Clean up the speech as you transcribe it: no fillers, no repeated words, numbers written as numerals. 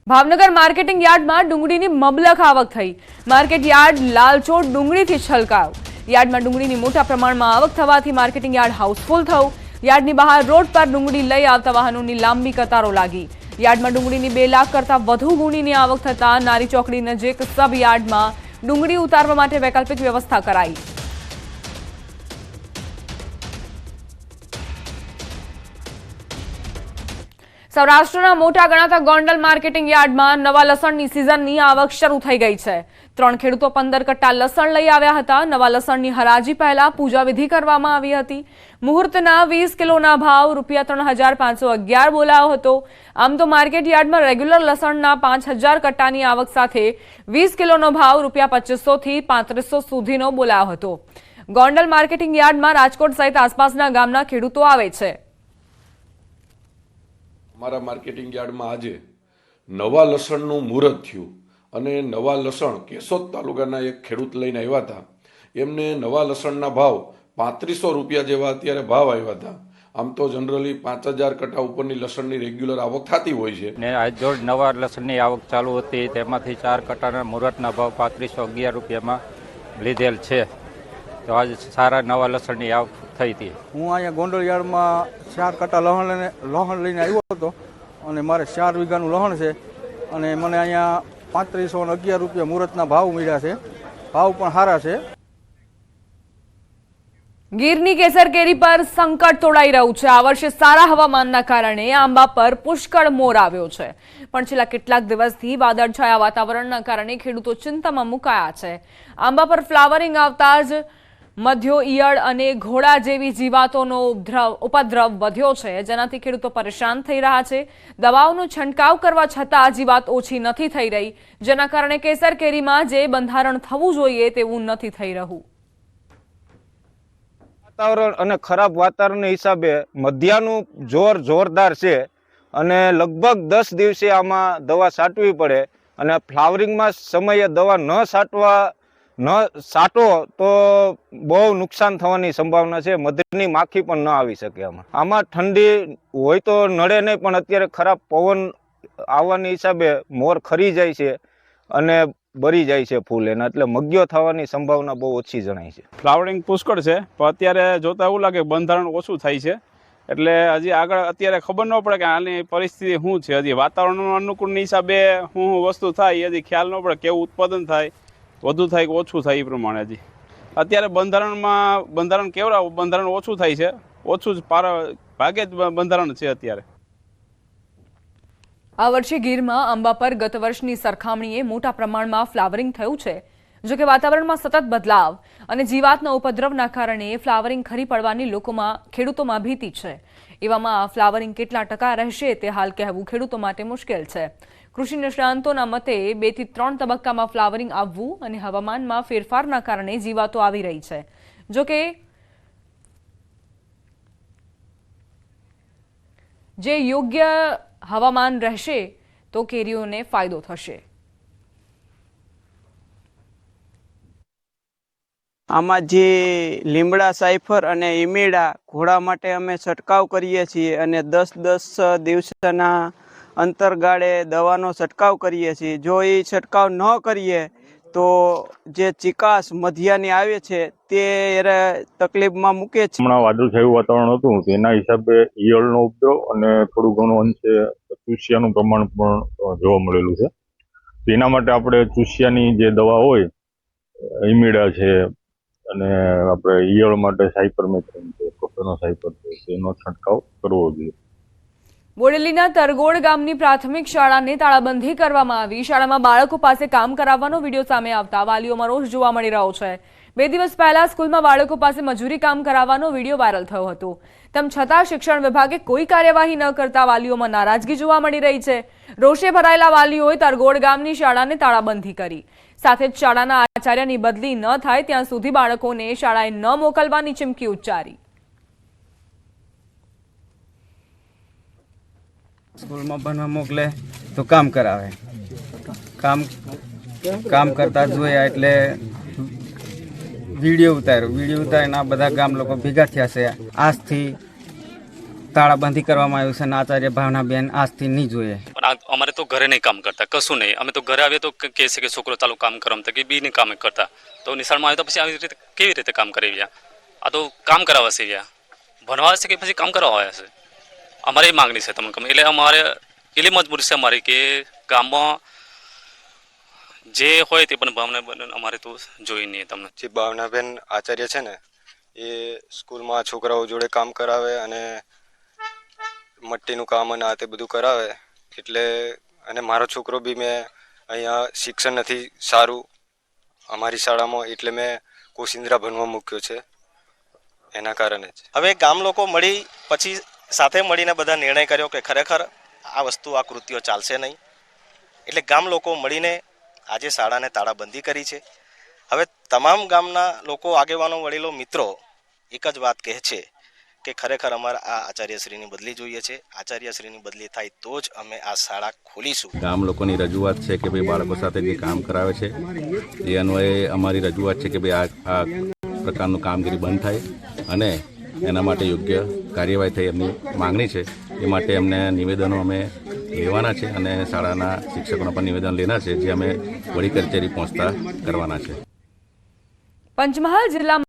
Bhavnagar marketing યાર્ડમાં ડુંગળીની મબલખ આવક થઈ। માર્કેટ યાર્ડ લાલચોળ ડુંગળીથી છલકાયો। યાર્ડમાં ડુંગળીની મોટા પ્રમાણમાં આવક થવાથી માર્કેટિંગ યાર્ડ હાઉસફુલ થયું। યાર્ડની બહાર રોડ પર ડુંગળી લઈ આવતા વાહનોની લાંબી કતારો લાગી। યાર્ડમાં ડુંગળીની 2 લાખ કરતાં વધુ ગુણીની આવક થતા નારી ચોકડી નજીક સબ યાર્ડમાં ડુંગળી ઉતારવા માટે વૈકલ્પિક વ્યવસ્થા કરાઈ। સૌરાષ્ટ્રના મોટા ગણાતા ગોંડલ માર્કેટિંગ યાર્ડમાં નવા લસણની સિઝનની આવક શરૂ થઈ ગઈ છે। 3 ખેડૂતો 15 કટ્ટા લસણ લઈ આવ્યા હતા। નવા લસણની હરાજી પહેલા પૂજા વિધિ કરવામાં આવી હતી। મુહૂર્તના 20 કિલોના ભાવ ₹3511 બોલાયો હતો। આમ તો માર્કેટ યાર્ડમાં રેગ્યુલર લસણના 5000 કટ્ટાની આવક સાથે 20 કિલોનો ભાવ ₹2500 થી 3500 સુધીનો બોલાયો હતો। ગોંડલ માર્કેટિંગ યાર્ડમાં રાજકોટ સહિત આસપાસના ગામના ખેડૂતો આવે છે। અમારા માર્કેટિંગ યાર્ડમાં આજે નવા લસણનું મુહૂર્ત થયું અને નવા લસણ કેશોદ તાલુકાના એક ખેડૂત લઈને આવ્યા હતા। એમને નવા લસણના ભાવ ₹3500 જેવા અત્યારે ભાવ આવ્યા હતા। આમ તો જનરલી 5000 કટ્ટા ઉપરની લસણની રેગ્યુલર આવક થતી હોય છે ને આજ નવા લસણની આવક ચાલુ હતી તેમાંથી 4 કટ્ટાના મુહૂર્તના ભાવ ₹3511 લીધેલ છે। તો આજ સારા નવા લસણની આવક થઈ હતી। હું અહીંયા ગોંડલ યાર્ડમાં 4 કટ્ટા લસણ લઈને આવ્યો હતો અને મારે 4 વીઘાનું લસણ છે અને મને અહીંયા ₹3511 મુહૂર્તના ભાવ મળ્યા છે। ભાવ પણ સારા છે। ગીરની કેસર કેરી પર સંકટ તોડાઈ રહ્યું છે। આ વર્ષે સારા હવામાનના કારણે આંબા પર પુષ્કળ મોર આવ્યો છે, પણ છેલ્લા કેટલાક દિવસથી વાદળછાયા વાતાવરણના કારણે ખેડૂતો ચિંતામાં મુકાયા છે। આંબા પર ફ્લાવરિંગ આવતા જ મધ્યો ઈયળ અને ઘોડા જેવી જીવાતોનો ઉપદ્રવ વધ્યો છે, જેનાથી ખેડૂતો પરેશાન થઈ રહ્યા છે। દવાઓનો છંટકાવ કરવા છતાં જીવાત ઓછી નથી થઈ રહી, જેના કારણે કેસર કેરીમાં જે બંધારણ થવું જોઈએ તેવું નથી થઈ રહ્યું। વાતાવરણ અને ખરાબ વાતાવરણના હિસાબે મધ્યાનું જોરદાર છે અને લગભગ 10 દિવસે આમાં દવા છાંટવી પડે અને ફ્લાવરિંગમાં સમયે દવા ન છાંટો તો બહુ નુકસાન થવાની સંભાવના છે। મધની માખી પણ ન આવી શકે। આમાં ઠંડી હોય તો નડે નહીં, પણ અત્યારે ખરાબ પવન આવવાની હિસાબે મોર ખરી જાય છે અને બરી જાય છે ફૂલ એના, એટલે મગ્યો થવાની સંભાવના બહુ ઓછી જણાય છે। ફ્લાવરિંગ પુષ્કળ છે, પણ અત્યારે જોતા એવું લાગે બંધારણ ઓછું થાય છે, એટલે હજી આગળ અત્યારે ખબર ન પડે કે આની પરિસ્થિતિ શું છે। હજી વાતાવરણ અનુકૂળની હિસાબે શું વસ્તુ થાય હજી ખ્યાલ ન પડે, કેવું ઉત્પાદન થાય, વધુ થાય કે ઓછું થાય એ પ્રમાણે હજી અત્યારે બંધારણ કેવડા બંધારણ ઓછું થાય છે, ઓછું જ ભાગે જ બંધારણ છે અત્યારે। આ વર્ષે ગીરમાં આંબા પર ગત વર્ષની સરખામણીએ મોટા પ્રમાણમાં ફ્લાવરિંગ થયું છે। જો કે વાતાવરણમાં સતત બદલાવ અને જીવાતના ઉપદ્રવના કારણે ફ્લાવરિંગ ખરી પડવાની ખેડૂતોમાં ભીતિ છે। એવામાં ફ્લાવરિંગ કેટલા ટકા રહેશે તે હાલ કહેવું ખેડૂતો માટે મુશ્કેલ છે। કૃષિ નિષ્ણાંતોના મતે 2 થી 3 તબક્કામાં ફ્લાવરિંગ આવવું અને હવામાનમાં ફેરફારના કારણે જીવાતો આવી રહી છે। જો કે જે યોગ્ય હવામાન રહેશે તો કેરીઓને ફાયદો થશે। આમાં જે લીમડા સાયફર અને ઈમેડા ઘોડા માટે અમે છંટકાવ કરીએ છીએ અને 10-10 દિવસના અંતરગાળે દવાનો છંટકાવ કરીએ છીએ। જો એ છંટકાવ ન કરીએ તો જે ચિકાસ મધ્યાની આવે છે તે તકલીફમાં મૂકે છે। હમણાં વાદળછાયું વાતાવરણ હતું, તેના હિસાબે ઈયળનો ઉપદ્રવ અને થોડું ઘણું અંશે ચૂસિયાનું પ્રમાણ પણ જોવા મળેલું છે। તેના માટે આપણે ચૂસિયાની જે દવા હોય, ઈમીડા છે અને આપણે ઈયળ માટે સાયપરમેથ્રિન છે, પ્રોફેનોસાયપર છે, તેનો છંટકાવ કરવો જોઈએ। બોડેલીના તરગોડ ગામની પ્રાથમિક શાળાને તાળાબંધી કરવામાં આવી। શાળામાં બાળકો પાસે કામ કરાવવાનો વિડીયો સામે આવતા વાલીઓમાં રોષ જોવા મળી રહ્યો છે। 2 દિવસ પહેલા સ્કૂલમાં બાળકો પાસે મજૂરી કામ કરાવવાનો વિડીયો વાયરલ થયો હતો, તેમ છતાં શિક્ષણ વિભાગે કોઈ કાર્યવાહી ન કરતા વાલીઓમાં નારાજગી જોવા મળી રહી છે। રોષે ભરાયેલા વાલીઓએ તરગોડ ગામની શાળાને તાળાબંધી કરી, સાથે જ શાળાના આચાર્યની બદલી ન થાય ત્યાં સુધી બાળકોને શાળાએ ન મોકલવાની ચીમકી ઉચ્ચારી। સ્કૂલમાં ભણવા મોકલે તો કામ કરાવે, કામ કરતા જોયા એટલે વિડીયો ઉતારીને આ બધા ગામ લોકો ભેગા થયા છે। આજથી તાળાબંધી કરવામાં આવ્યું છે અને આચાર્ય ભાવનાબેન આજથી નહીં જોઈએ। અમારે તો ઘરે નહીં કામ કરતા, કશું નહીં. અમે તો ઘરે આવીએ તો કહે છે કે છોકરો ચાલો કામ કરો, તો કે બી નહીં કામ કરતા. તો નિશાળમાં આવે તો પછી આવી રીતે કેવી રીતે કામ કરી રહ્યા? આ તો કામ કરાવવા છે રહ્યા, ભણવા છે કે પછી કામ કરાવવા આવ્યા છે? અમારે એ માગણી છે તમને. એટલે અમારે એટલી મજબૂરી છે અમારી કે ગામમાં જે હોય તે પણ ભાવના અમારે તો જોઈ નહીં. તમને જે ભાવનાબેન આચાર્ય છે ને, એ સ્કૂલમાં છોકરાઓ જોડે કામ કરાવે અને મટ્ટીનું કામ અને આ તે બધું કરાવે. એટલે અને મારો છોકરો બી મેં અહીંયા શિક્ષણ નથી સારું અમારી શાળામાં, એટલે મેં કોશિંદ્રા ભણવા મૂક્યો છે એના કારણે જ. હવે ગામ લોકો મળી પછી સાથે મળીને બધા નિર્ણય કર્યો કે ખરેખર આ વસ્તુ આ કૃત્યો ચાલશે નહીં, એટલે ગામ લોકો મળીને આજે શાળાને તાળાબંધી કરી છે. હવે તમામ ગામના લોકો, આગેવાનો, વડીલો, મિત્રો એક જ વાત કહે છે કે ખરેખર અમારે આ આચાર્યશ્રીની બદલી જોઈએ છે. આચાર્યશ્રીની બદલી થાય તો જ અમે આ શાળા ખોલીશું. ગામ લોકોની રજૂઆત છે કે ભાઈ બાળકો સાથે જે કામ કરાવે છે એ અન્વયે અમારી રજૂઆત છે કે ભાઈ આ પ્રકારનું કામગીરી બંધ થાય અને એના માટે યોગ્ય કાર્યવાહી થઈ એમની માંગણી છે. એ માટે એમને નિવેદનો અમે લેવાના છે અને શાળાના શિક્ષકોના પણ નિવેદન લેના છે, જે અમે વડી કચેરી પહોંચતા કરવાના છે. પંચમહાલ જિલ્લામાં